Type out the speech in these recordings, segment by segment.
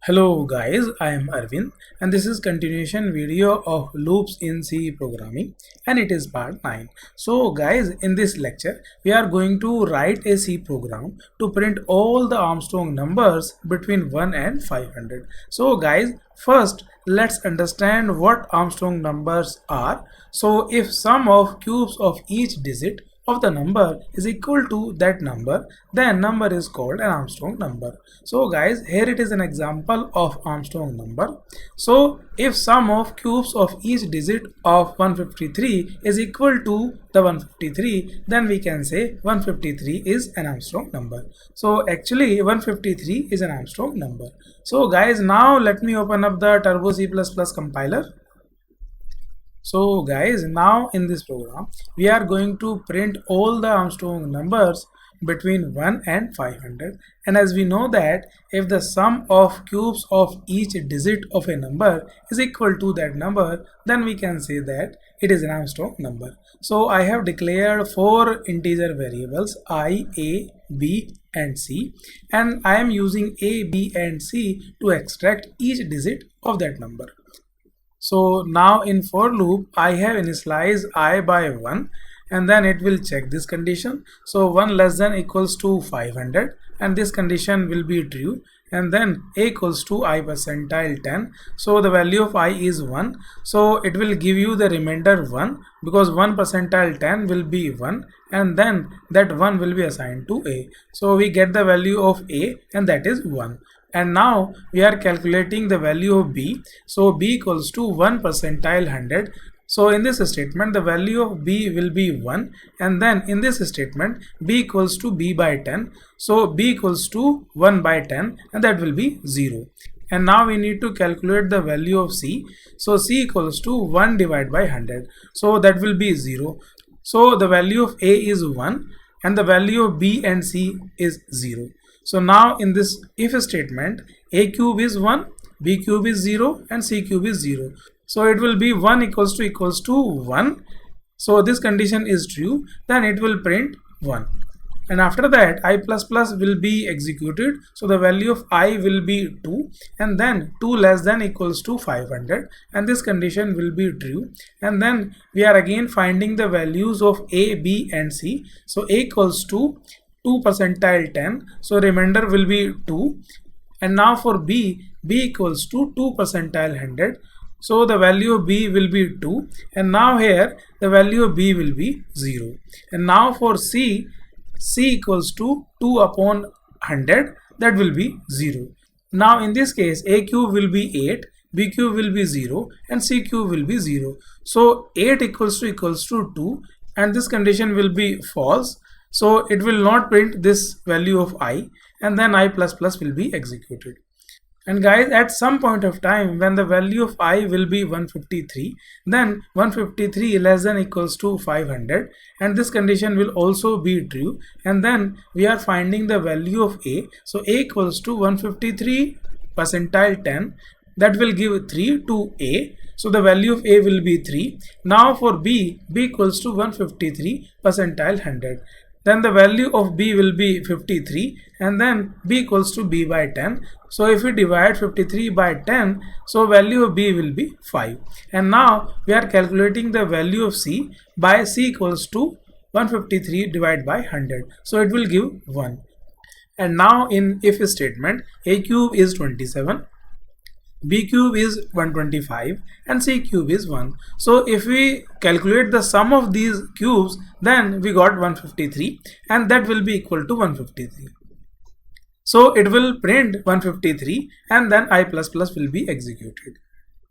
Hello guys, I am Arvind and this is continuation video of loops in C programming and it is part 9. So guys, in this lecture we are going to write a C program to print all the Armstrong numbers between 1 and 500. So guys, first let's understand what Armstrong numbers are. So if sum of cubes of each digit of the number is equal to that number, then number is called an Armstrong number. So guys, here it is an example of Armstrong number. So if sum of cubes of each digit of 153 is equal to the 153, then we can say 153 is an Armstrong number. So actually 153 is an Armstrong number. So guys, now let me open up the Turbo C++ compiler. So guys, now in this program we are going to print all the Armstrong numbers between 1 and 500, and as we know that if the sum of cubes of each digit of a number is equal to that number, then we can say that it is an Armstrong number. So I have declared 4 integer variables I, A, B and C, and I am using A, B and C to extract each digit of that number. So now in for loop I have initialized I by 1 and then it will check this condition. So 1 less than equals to 500 and this condition will be true, and then A equals to I percentile 10. So the value of I is 1. So it will give you the remainder 1 because 1 percentile 10 will be 1 and then that 1 will be assigned to A. So we get the value of A and that is 1. And now we are calculating the value of B. So B equals to 1 percentile 100. So in this statement the value of B will be 1, and then in this statement B equals to B by 10. So B equals to 1 by 10 and that will be 0. And now we need to calculate the value of C. So C equals to 1 divided by 100. So that will be 0. So the value of A is 1 and the value of B and C is 0. So now in this if statement A cube is 1, B cube is 0 and C cube is 0. So it will be 1 equals to 1. So this condition is true, then it will print 1. And after that I++ will be executed. So the value of I will be 2 and then 2 less than equals to 500 and this condition will be true. And then we are again finding the values of A, B and C. So A equals to 2 percentile 10, so remainder will be 2. And now for B equals to 2 percentile 100, so the value of B will be 2, and now here the value of B will be 0. And now for C equals to 2 upon 100, that will be 0. Now in this case A cube will be 8, B cube will be 0 and C cube will be 0. So 8 equals to 2 and this condition will be false. So it will not print this value of I, and then I++ will be executed. And guys, at some point of time when the value of I will be 153, then 153 less than equals to 500 and this condition will also be true, and then we are finding the value of A. So A equals to 153 percentile 10, that will give 3 to A. So the value of A will be 3. Now for B equals to 153 percentile 100. Then the value of B will be 53 and then B equals to B by 10. So if we divide 53 by 10, so value of B will be 5. And now we are calculating the value of C by C equals to 153 divided by 100. So it will give 1. And now in if statement A cube is 27, B cube is 125 and C cube is 1. So if we calculate the sum of these cubes, then we got 153 and that will be equal to 153. So it will print 153 and then I++ will be executed.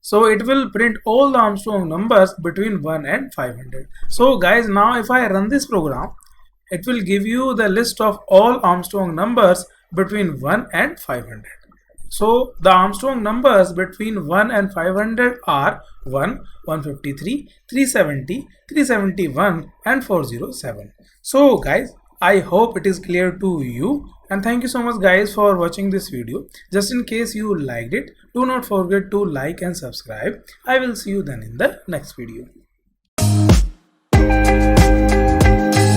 So it will print all the Armstrong numbers between 1 and 500. So guys, now if I run this program, it will give you the list of all Armstrong numbers between 1 and 500. So the Armstrong numbers between 1 and 500 are 1, 153, 370, 371 and 407. So guys, I hope it is clear to you, and thank you so much guys for watching this video. Just in case you liked it, do not forget to like and subscribe. I will see you then in the next video.